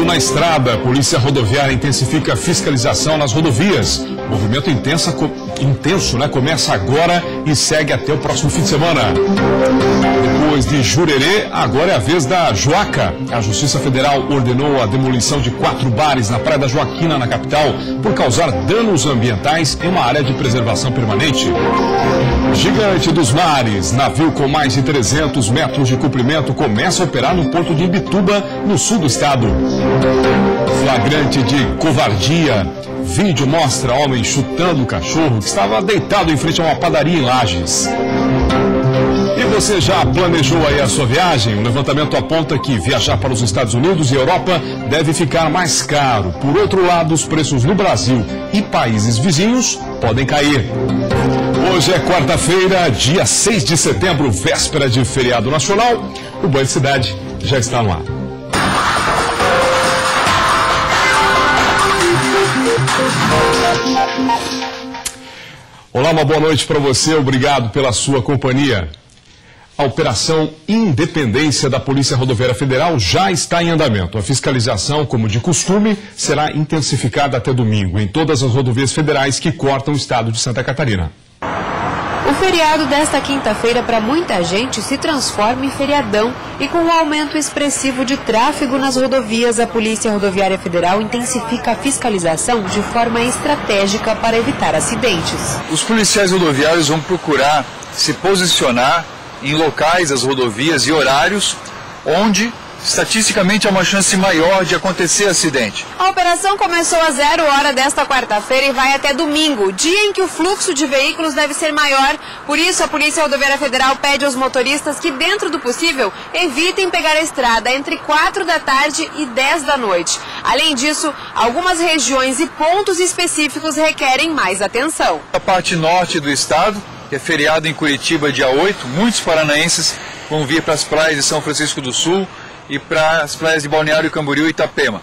na estrada. A Polícia Rodoviária intensifica a fiscalização nas rodovias. Movimento intenso, começa agora e segue até o próximo fim de semana. Depois de Jurerê, agora é a vez da Joaca. A Justiça Federal ordenou a demolição de 4 bares na Praia da Joaquina, na capital, por causar danos ambientais em uma área de preservação permanente. Gigante dos Mares, navio com mais de 300 metros de comprimento, começa a operar no porto de Imbituba, no sul do estado. Flagrante de covardia. Vídeo mostra homem chutando o cachorro que estava deitado em frente a uma padaria em Lages. E você já planejou aí a sua viagem? O levantamento aponta que viajar para os Estados Unidos e Europa deve ficar mais caro. Por outro lado, os preços no Brasil e países vizinhos podem cair. Hoje é quarta-feira, dia 6 de setembro, véspera de feriado nacional. O Banho de Cidade já está no ar. Olá, uma boa noite para você, obrigado pela sua companhia. A Operação Independência da Polícia Rodoviária Federal já está em andamento. A fiscalização, como de costume, será intensificada até domingo em todas as rodovias federais que cortam o estado de Santa Catarina. O feriado desta quinta-feira para muita gente se transforma em feriadão e com o aumento expressivo de tráfego nas rodovias, a Polícia Rodoviária Federal intensifica a fiscalização de forma estratégica para evitar acidentes. Os policiais rodoviários vão procurar se posicionar em locais das rodovias e horários onde estatisticamente há uma chance maior de acontecer acidente. A operação começou às 0h desta quarta-feira e vai até domingo, dia em que o fluxo de veículos deve ser maior. Por isso, a Polícia Rodoviária Federal pede aos motoristas que, dentro do possível, evitem pegar a estrada entre 4 da tarde e 10 da noite. Além disso, algumas regiões e pontos específicos requerem mais atenção. A parte norte do estado, que é feriado em Curitiba dia 8, muitos paranaenses vão vir para as praias de São Francisco do Sul e para as praias de Balneário Camboriú e Itapema.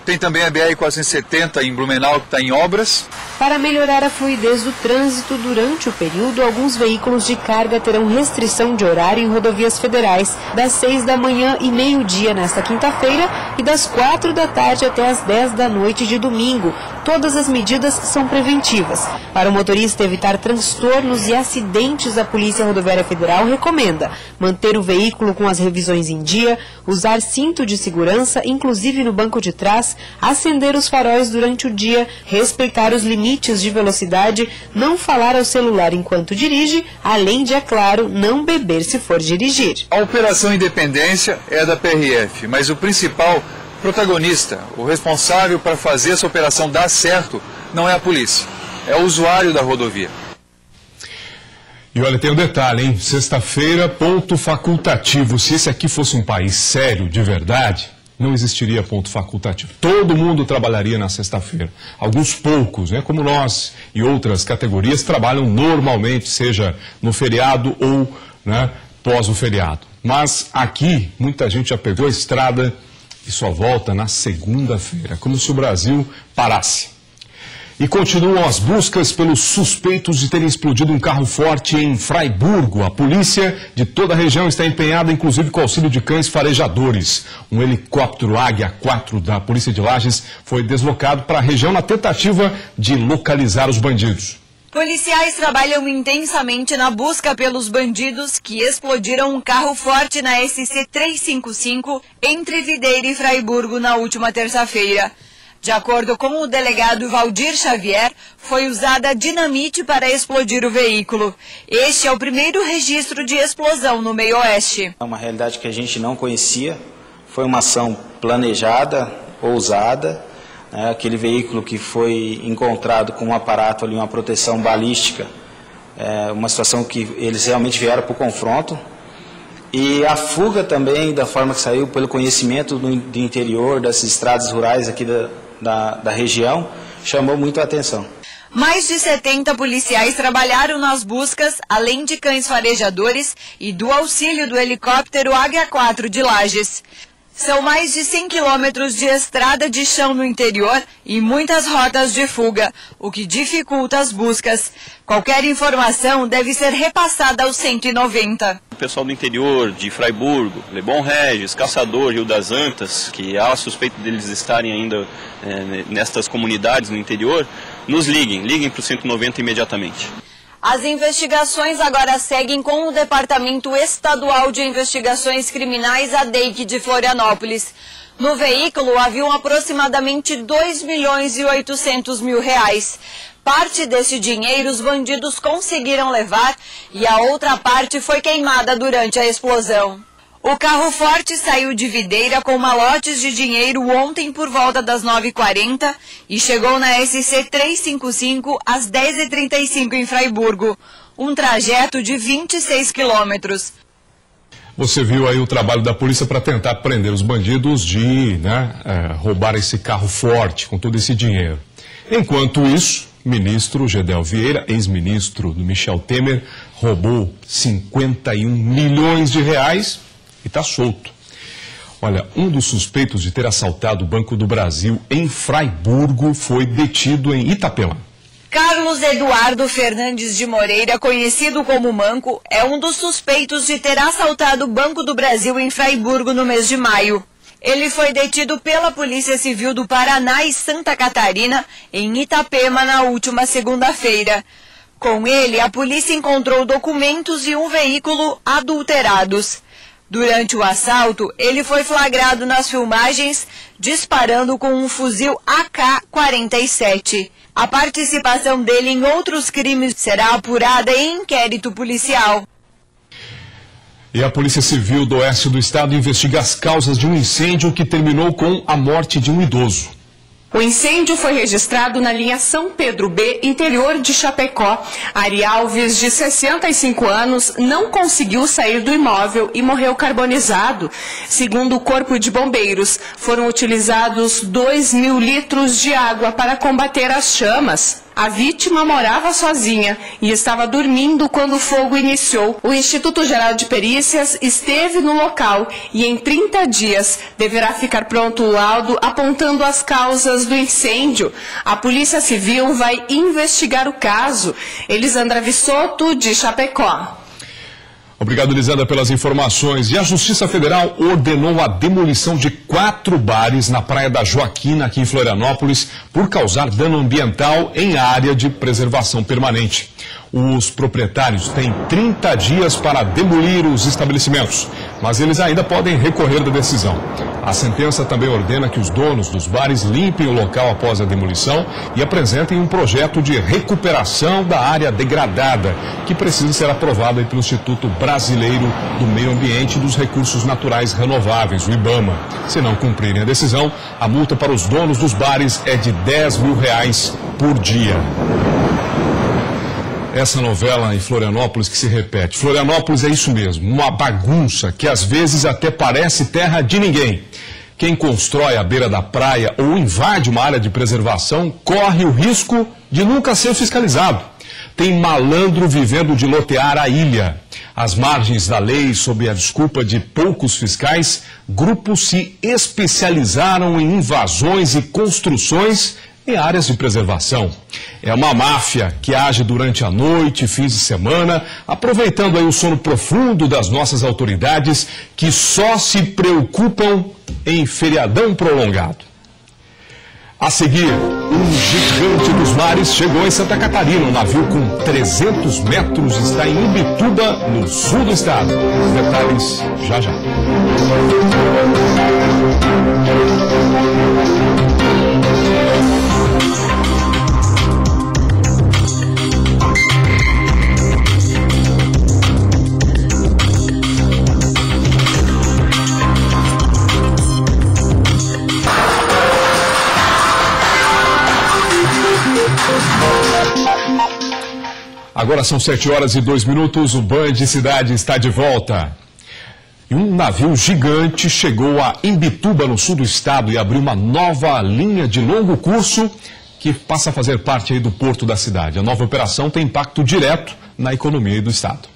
Tem também a BR-470 em Blumenau, que está em obras. Para melhorar a fluidez do trânsito durante o período, alguns veículos de carga terão restrição de horário em rodovias federais, das 6 da manhã e meio-dia nesta quinta-feira e das 4 da tarde até as 10 da noite de domingo. Todas as medidas são preventivas. Para o motorista evitar transtornos e acidentes, a Polícia Rodoviária Federal recomenda manter o veículo com as revisões em dia, usar cinto de segurança, inclusive no banco de trás, acender os faróis durante o dia, respeitar os limites de velocidade, não falar ao celular enquanto dirige, além de, é claro, não beber se for dirigir. A Operação Independência é da PRF, mas o principal protagonista, o responsável para fazer essa operação dar certo, não é a polícia, é o usuário da rodovia. E olha, tem um detalhe, hein? Sexta-feira, ponto facultativo. Se esse aqui fosse um país sério, de verdade, não existiria ponto facultativo. Todo mundo trabalharia na sexta-feira. Alguns poucos, né, como nós e outras categorias, trabalham normalmente, seja no feriado ou, né, pós o feriado. Mas aqui, muita gente já pegou a estrada e só volta na segunda-feira, como se o Brasil parasse. E continuam as buscas pelos suspeitos de terem explodido um carro forte em Fraiburgo. A polícia de toda a região está empenhada, inclusive com auxílio de cães farejadores. Um helicóptero Águia 4 da Polícia de Lages foi deslocado para a região na tentativa de localizar os bandidos. Policiais trabalham intensamente na busca pelos bandidos que explodiram um carro forte na SC 355 entre Videira e Fraiburgo na última terça-feira. De acordo com o delegado Valdir Xavier, foi usada dinamite para explodir o veículo. Este é o primeiro registro de explosão no meio-oeste. É uma realidade que a gente não conhecia, foi uma ação planejada, ousada. Aquele veículo que foi encontrado com um aparato ali, uma proteção balística, uma situação que eles realmente vieram para o confronto. E a fuga também, da forma que saiu, pelo conhecimento do interior, das estradas rurais aqui da região, chamou muito a atenção. Mais de 70 policiais trabalharam nas buscas, além de cães farejadores e do auxílio do helicóptero Águia 4 de Lages. São mais de 100 quilômetros de estrada de chão no interior e muitas rotas de fuga, o que dificulta as buscas. Qualquer informação deve ser repassada ao 190. O pessoal do interior, de Fraiburgo, Lebon Regis, Caçador, Rio das Antas, que há suspeita deles estarem ainda nestas comunidades no interior, nos liguem para o 190 imediatamente. As investigações agora seguem com o Departamento Estadual de Investigações Criminais, a DEIC de Florianópolis. No veículo haviam aproximadamente R$2.800.000. Parte desse dinheiro os bandidos conseguiram levar e a outra parte foi queimada durante a explosão. O carro forte saiu de Videira com malotes de dinheiro ontem por volta das 9h40 e chegou na SC 355 às 10h35 em Fraiburgo, um trajeto de 26 quilômetros. Você viu aí o trabalho da polícia para tentar prender os bandidos de roubar esse carro forte com todo esse dinheiro. Enquanto isso, o ministro Gedel Vieira, ex-ministro do Michel Temer, roubou 51 milhões de reais e está solto. Olha, um dos suspeitos de ter assaltado o Banco do Brasil em Fraiburgo foi detido em Itapema. Carlos Eduardo Fernandes de Moreira, conhecido como Manco, é um dos suspeitos de ter assaltado o Banco do Brasil em Fraiburgo no mês de maio. Ele foi detido pela Polícia Civil do Paraná e Santa Catarina, em Itapema, na última segunda-feira. Com ele, a polícia encontrou documentos e um veículo adulterados. Durante o assalto, ele foi flagrado nas filmagens disparando com um fuzil AK-47. A participação dele em outros crimes será apurada em inquérito policial. E a Polícia Civil do Oeste do Estado investiga as causas de um incêndio que terminou com a morte de um idoso. O incêndio foi registrado na linha São Pedro B, interior de Chapecó. Ari Alves, de 65 anos, não conseguiu sair do imóvel e morreu carbonizado. Segundo o Corpo de Bombeiros, foram utilizados 2.000 litros de água para combater as chamas. A vítima morava sozinha e estava dormindo quando o fogo iniciou. O Instituto Geral de Perícias esteve no local e em 30 dias deverá ficar pronto o laudo apontando as causas do incêndio. A Polícia Civil vai investigar o caso. Elisandra Vissotto, de Chapecó. Obrigado, Elisandra, pelas informações. E a Justiça Federal ordenou a demolição de 4 bares na Praia da Joaquina, aqui em Florianópolis, por causar dano ambiental em área de preservação permanente. Os proprietários têm 30 dias para demolir os estabelecimentos, mas eles ainda podem recorrer da decisão. A sentença também ordena que os donos dos bares limpem o local após a demolição e apresentem um projeto de recuperação da área degradada, que precisa ser aprovado pelo Instituto Brasileiro do Meio Ambiente e dos Recursos Naturais Renováveis, o IBAMA. Se não cumprirem a decisão, a multa para os donos dos bares é de R$10.000 por dia. Essa novela em Florianópolis que se repete. Florianópolis é isso mesmo, uma bagunça que às vezes até parece terra de ninguém. Quem constrói à beira da praia ou invade uma área de preservação corre o risco de nunca ser fiscalizado. Tem malandro vivendo de lotear a ilha. Às margens da lei, sob a desculpa de poucos fiscais, grupos se especializaram em invasões e construções em áreas de preservação. É uma máfia que age durante a noite, fins de semana, aproveitando aí o sono profundo das nossas autoridades, que só se preocupam em feriadão prolongado. A seguir, um gigante dos mares chegou em Santa Catarina. Um navio com 300 metros está em Imbituba, no sul do estado. Os detalhes já já. Agora são 7h02, o Band Cidade está de volta. E um navio gigante chegou a Imbituba, no sul do estado, e abriu uma nova linha de longo curso que passa a fazer parte aí do porto da cidade. A nova operação tem impacto direto na economia do estado.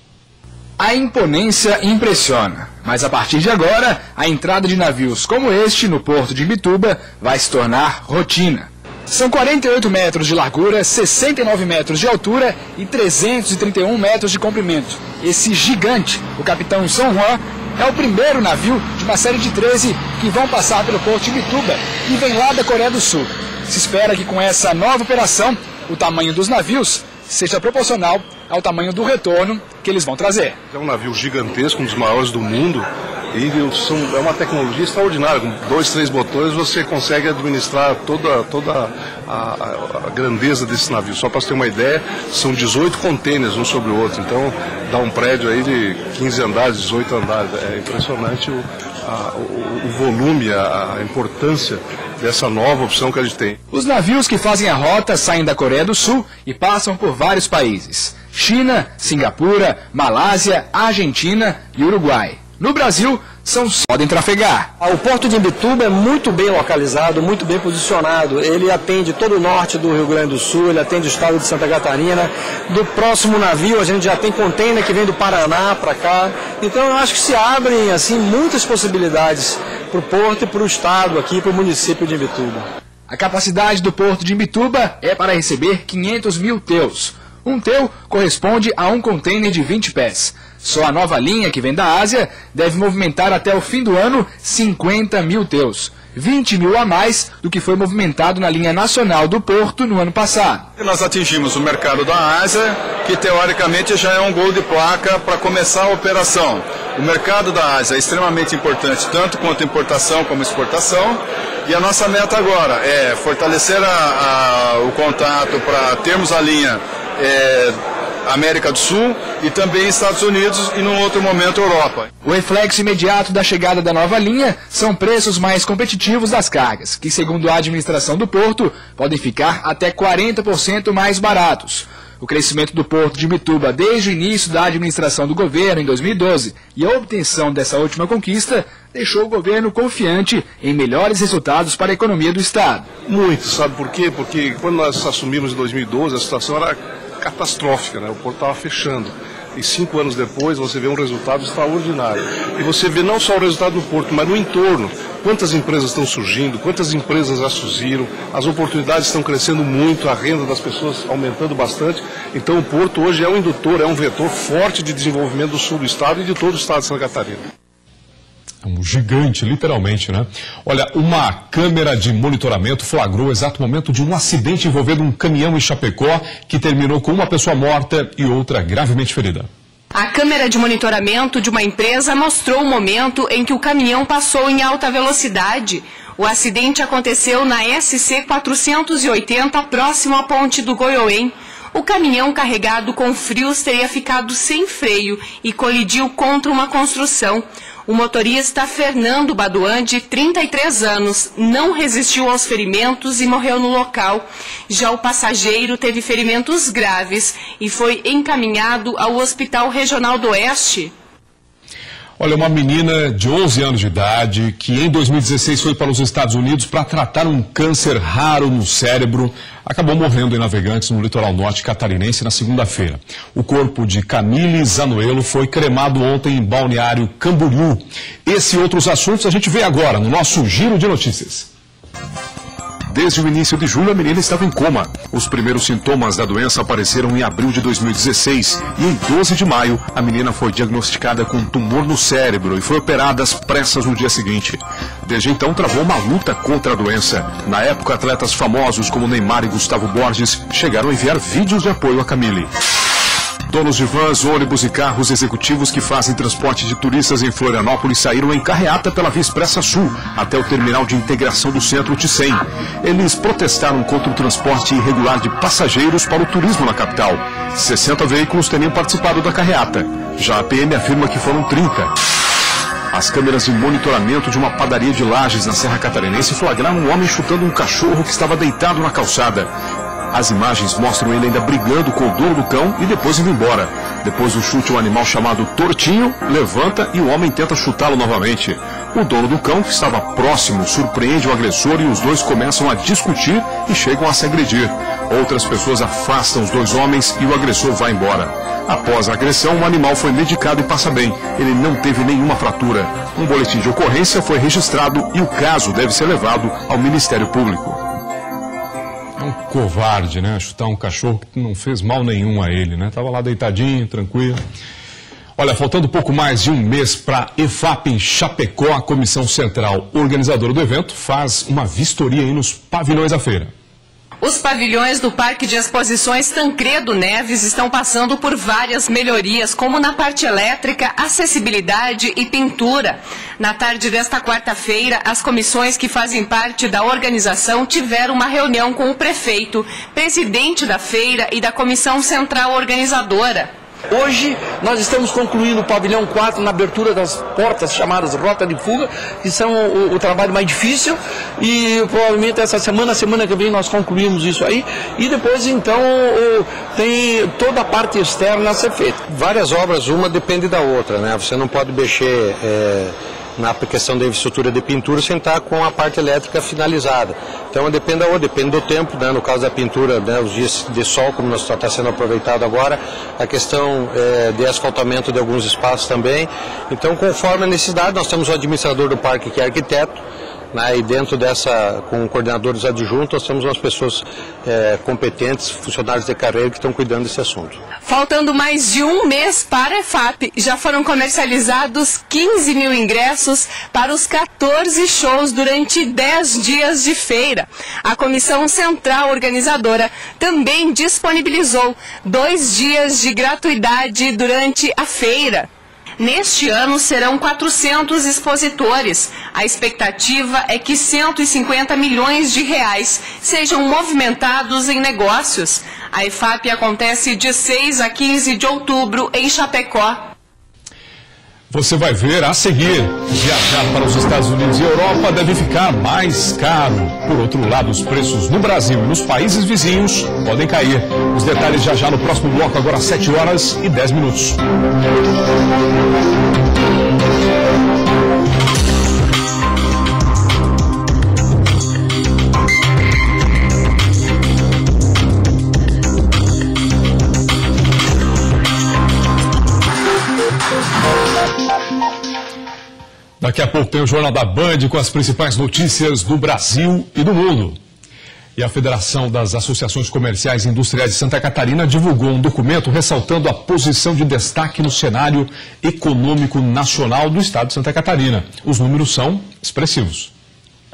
A imponência impressiona, mas a partir de agora, a entrada de navios como este no porto de Imbituba vai se tornar rotina. São 48 metros de largura, 69 metros de altura e 331 metros de comprimento. Esse gigante, o Capitão São Juan, é o primeiro navio de uma série de 13 que vão passar pelo porto de Imbituba e vem lá da Coreia do Sul. Se espera que com essa nova operação, o tamanho dos navios seja proporcional ao tamanho do retorno que eles vão trazer. É um navio gigantesco, um dos maiores do mundo, e é uma tecnologia extraordinária. Com 2, 3 botões você consegue administrar toda a grandeza desse navio. Só para você ter uma ideia, são 18 contêineres um sobre o outro, então dá um prédio aí de 15 andares, 18 andares. É impressionante o volume, a importância dessa nova opção que a gente tem. Os navios que fazem a rota saem da Coreia do Sul e passam por vários países: China, Singapura, Malásia, Argentina e Uruguai. No Brasil, podem trafegar. O porto de Imbituba é muito bem localizado, muito bem posicionado. Ele atende todo o norte do Rio Grande do Sul, ele atende o estado de Santa Catarina. Do próximo navio, a gente já tem container que vem do Paraná para cá. Então, eu acho que se abrem assim muitas possibilidades para o porto e para o estado aqui, para o município de Imbituba. A capacidade do porto de Imbituba é para receber 500 mil teus. Um teu corresponde a um container de 20 pés. Só a nova linha que vem da Ásia deve movimentar até o fim do ano 50 mil teus. 20 mil a mais do que foi movimentado na linha nacional do porto no ano passado. Nós atingimos o mercado da Ásia, que teoricamente já é um gol de placa para começar a operação. O mercado da Ásia é extremamente importante, tanto quanto importação como exportação. E a nossa meta agora é fortalecer o contato para termos a linha América do Sul e também Estados Unidos e, num outro momento, Europa. O reflexo imediato da chegada da nova linha são preços mais competitivos das cargas, que, segundo a administração do porto, podem ficar até 40% mais baratos. O crescimento do porto de Imbituba desde o início da administração do governo, em 2012, e a obtenção dessa última conquista deixou o governo confiante em melhores resultados para a economia do estado. Muito, sabe por quê? Porque quando nós assumimos em 2012, a situação era catastrófica, né? O porto estava fechando. E 5 anos depois você vê um resultado extraordinário. E você vê não só o resultado do porto, mas no entorno. Quantas empresas estão surgindo, quantas empresas já surgiram, as oportunidades estão crescendo muito, a renda das pessoas aumentando bastante. Então o porto hoje é um indutor, é um vetor forte de desenvolvimento do sul do estado e de todo o estado de Santa Catarina. É um gigante, literalmente, né? Olha, uma câmera de monitoramento flagrou o exato momento de um acidente envolvendo um caminhão em Chapecó que terminou com uma pessoa morta e outra gravemente ferida. A câmera de monitoramento de uma empresa mostrou o momento em que o caminhão passou em alta velocidade. O acidente aconteceu na SC 480, próximo à ponte do Goiôem. O caminhão carregado com frios teria ficado sem freio e colidiu contra uma construção. O motorista Fernando Baduan, de 33 anos, não resistiu aos ferimentos e morreu no local. Já o passageiro teve ferimentos graves e foi encaminhado ao Hospital Regional do Oeste. Olha, uma menina de 11 anos de idade que em 2016 foi para os Estados Unidos para tratar um câncer raro no cérebro, acabou morrendo em Navegantes, no litoral norte catarinense, na segunda-feira. O corpo de Camille Zanuelo foi cremado ontem em Balneário Camboriú. Esse e outros assuntos a gente vê agora no nosso Giro de Notícias. Desde o início de julho, a menina estava em coma. Os primeiros sintomas da doença apareceram em abril de 2016 e em 12 de maio, a menina foi diagnosticada com um tumor no cérebro e foi operada às pressas no dia seguinte. Desde então, travou uma luta contra a doença. Na época, atletas famosos como Neymar e Gustavo Borges chegaram a enviar vídeos de apoio a Camille. Donos de vans, ônibus e carros executivos que fazem transporte de turistas em Florianópolis saíram em carreata pela Via Expressa Sul até o terminal de integração do centro Ticem. Eles protestaram contra o transporte irregular de passageiros para o turismo na capital. 60 veículos teriam participado da carreata. Já a PM afirma que foram 30. As câmeras de monitoramento de uma padaria de Lages, na Serra Catarinense, flagraram um homem chutando um cachorro que estava deitado na calçada. As imagens mostram ele ainda brigando com o dono do cão e depois indo embora. Depois do chute, um animal chamado Tortinho levanta e o homem tenta chutá-lo novamente. O dono do cão, que estava próximo, surpreende o agressor e os dois começam a discutir e chegam a se agredir. Outras pessoas afastam os dois homens e o agressor vai embora. Após a agressão, o animal foi medicado e passa bem. Ele não teve nenhuma fratura. Um boletim de ocorrência foi registrado e o caso deve ser levado ao Ministério Público. É um covarde, né? Chutar um cachorro que não fez mal nenhum a ele, né? Tava lá deitadinho, tranquilo. Olha, faltando pouco mais de um mês para a EFAP em Chapecó, a Comissão Central organizadora do evento faz uma vistoria aí nos pavilhões da feira. Os pavilhões do Parque de Exposições Tancredo Neves estão passando por várias melhorias, como na parte elétrica, acessibilidade e pintura. Na tarde desta quarta-feira, as comissões que fazem parte da organização tiveram uma reunião com o prefeito, presidente da feira e da Comissão Central Organizadora. Hoje nós estamos concluindo o pavilhão 4 na abertura das portas chamadas Rota de Fuga, que são o trabalho mais difícil, e provavelmente essa semana que vem nós concluímos isso aí, e depois então tem toda a parte externa a ser feita. Várias obras, uma depende da outra, né? Você não pode mexer na questão da infraestrutura de pintura sem estar com a parte elétrica finalizada. Então depende do tempo, né? No caso da pintura, né? Os dias de sol, como está sendo aproveitado agora, a questão de asfaltamento de alguns espaços também. Então, conforme a necessidade, nós temos o administrador do parque que é arquiteto, né? E dentro dessa, com coordenadores adjuntos, nós temos umas pessoas competentes, funcionários de carreira que estão cuidando desse assunto. Faltando mais de um mês para a EFAP, já foram comercializados 15 mil ingressos para os 14 shows durante 10 dias de feira. A Comissão Central Organizadora também disponibilizou 2 dias de gratuidade durante a feira. Neste ano serão 400 expositores. A expectativa é que 150 milhões de reais sejam movimentados em negócios. A EFAP acontece de 6 a 15 de outubro em Chapecó. Você vai ver a seguir, viajar para os Estados Unidos e Europa deve ficar mais caro. Por outro lado, os preços no Brasil e nos países vizinhos podem cair. Os detalhes já no próximo bloco, agora às 7h10. Daqui a pouco tem o Jornal da Band com as principais notícias do Brasil e do mundo. E a Federação das Associações Comerciais e Industriais de Santa Catarina divulgou um documento ressaltando a posição de destaque no cenário econômico nacional do estado de Santa Catarina. Os números são expressivos.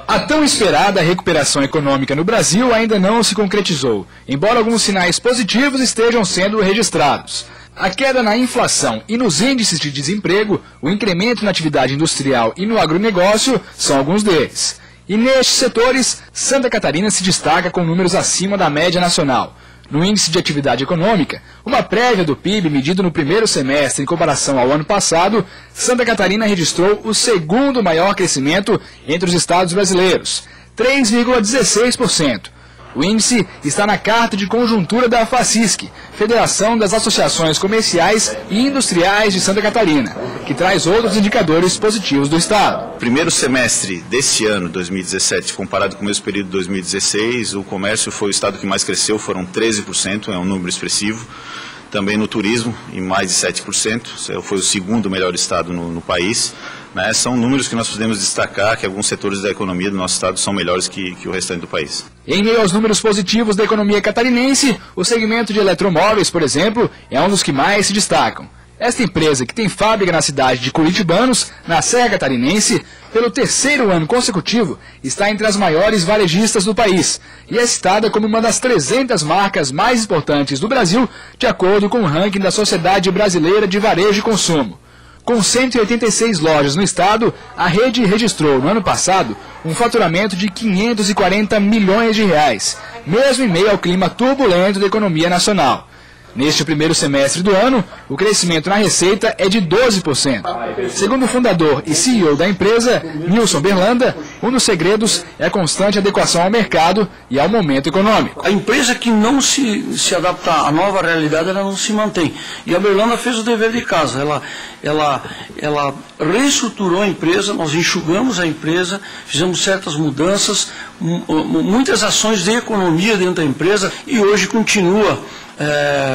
A tão esperada recuperação econômica no Brasil ainda não se concretizou, embora alguns sinais positivos estejam sendo registrados. A queda na inflação e nos índices de desemprego, o incremento na atividade industrial e no agronegócio são alguns deles. E nestes setores, Santa Catarina se destaca com números acima da média nacional. No índice de atividade econômica, uma prévia do PIB medido no primeiro semestre em comparação ao ano passado, Santa Catarina registrou o segundo maior crescimento entre os estados brasileiros, 3,16%. O índice está na Carta de Conjuntura da FACISC, Federação das Associações Comerciais e Industriais de Santa Catarina, que traz outros indicadores positivos do estado. Primeiro semestre deste ano, 2017, comparado com o mesmo período de 2016, o comércio foi o estado que mais cresceu, foram 13%, é um número expressivo. Também no turismo, em mais de 7%, foi o segundo melhor estado no país. Né? São números que nós podemos destacar que alguns setores da economia do nosso estado são melhores que o restante do país. Em meio aos números positivos da economia catarinense, o segmento de eletromóveis, por exemplo, é um dos que mais se destacam. Esta empresa, que tem fábrica na cidade de Curitibanos, na Serra Catarinense, pelo terceiro ano consecutivo, está entre as maiores varejistas do país e é citada como uma das 300 marcas mais importantes do Brasil, de acordo com o ranking da Sociedade Brasileira de Varejo e Consumo. Com 186 lojas no estado, a rede registrou no ano passado um faturamento de 540 milhões de reais, mesmo em meio ao clima turbulento da economia nacional. Neste primeiro semestre do ano, o crescimento na receita é de 12%. Segundo o fundador e CEO da empresa, Nilson Berlanda, um dos segredos é a constante adequação ao mercado e ao momento econômico. A empresa que não se adapta à nova realidade, ela não se mantém. E a Berlanda fez o dever de casa. Ela reestruturou a empresa, nós enxugamos a empresa, fizemos certas mudanças, muitas ações de economia dentro da empresa e hoje continua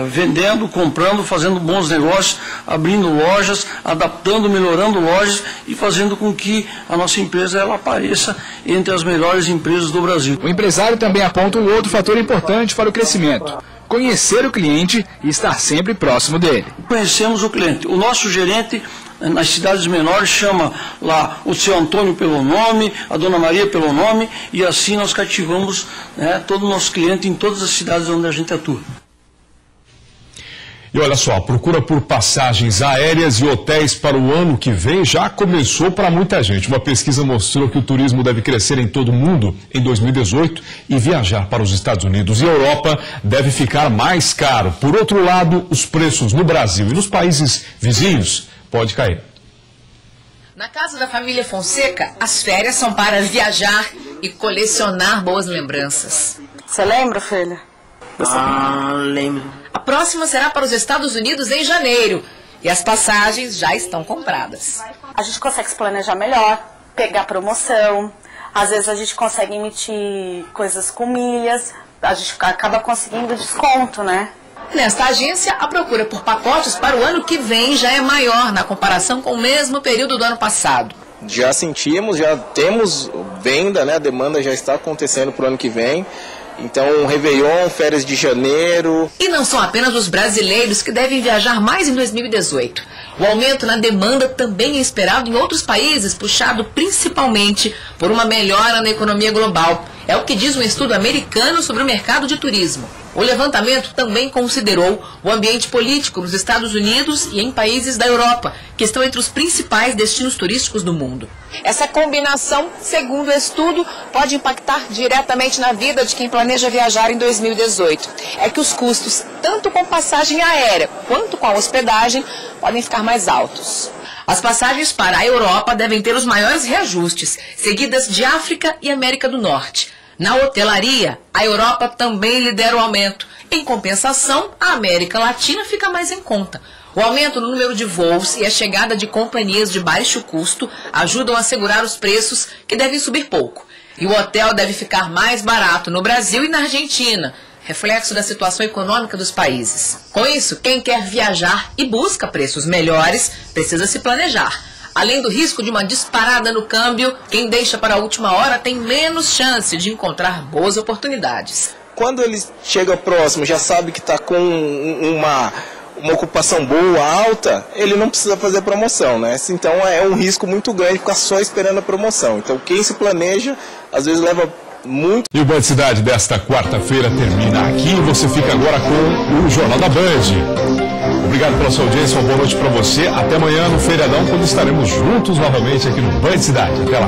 vendendo, comprando, fazendo bons bons negócios, abrindo lojas, adaptando, melhorando lojas e fazendo com que a nossa empresa ela apareça entre as melhores empresas do Brasil. O empresário também aponta um outro fator importante para o crescimento: conhecer o cliente e estar sempre próximo dele. Conhecemos o cliente. O nosso gerente, nas cidades menores, chama lá o seu Antônio pelo nome, a Dona Maria pelo nome, e assim nós cativamos, né, todo o nosso cliente em todas as cidades onde a gente atua. E olha só, a procura por passagens aéreas e hotéis para o ano que vem já começou para muita gente. Uma pesquisa mostrou que o turismo deve crescer em todo o mundo em 2018 e viajar para os Estados Unidos e Europa deve ficar mais caro. Por outro lado, os preços no Brasil e nos países vizinhos podem cair. Na casa da família Fonseca, as férias são para viajar e colecionar boas lembranças. Você lembra, filha? Lembro. A próxima será para os Estados Unidos em janeiro e as passagens já estão compradas. A gente consegue se planejar melhor, pegar promoção, às vezes a gente consegue emitir coisas com milhas, a gente acaba conseguindo desconto, né? Nesta agência, a procura por pacotes para o ano que vem já é maior na comparação com o mesmo período do ano passado. Já sentimos, já temos venda, né? A demanda já está acontecendo para o ano que vem. Então, Réveillon, férias de janeiro. E não são apenas os brasileiros que devem viajar mais em 2018. O aumento na demanda também é esperado em outros países, puxado principalmente por uma melhora na economia global. É o que diz um estudo americano sobre o mercado de turismo. O levantamento também considerou o ambiente político nos Estados Unidos e em países da Europa, que estão entre os principais destinos turísticos do mundo. Essa combinação, segundo o estudo, pode impactar diretamente na vida de quem planeja viajar em 2018. É que os custos, tanto com passagem aérea quanto com a hospedagem, podem ficar mais altos. As passagens para a Europa devem ter os maiores reajustes, seguidas de África e América do Norte. Na hotelaria, a Europa também lidera o aumento. Em compensação, a América Latina fica mais em conta. O aumento no número de voos e a chegada de companhias de baixo custo ajudam a segurar os preços, que devem subir pouco. E o hotel deve ficar mais barato no Brasil e na Argentina, reflexo da situação econômica dos países. Com isso, quem quer viajar e busca preços melhores precisa se planejar. Além do risco de uma disparada no câmbio, quem deixa para a última hora tem menos chance de encontrar boas oportunidades. Quando ele chega próximo, já sabe que está com uma ocupação boa, alta, ele não precisa fazer promoção, né? Então é um risco muito grande ficar só esperando a promoção. Então quem se planeja, às vezes leva muito. E o Band Cidade desta quarta-feira termina aqui. Você fica agora com o Jornal da Band. Obrigado pela sua audiência, uma boa noite para você. Até amanhã no feriadão, quando estaremos juntos novamente aqui no Band Cidade. Até lá.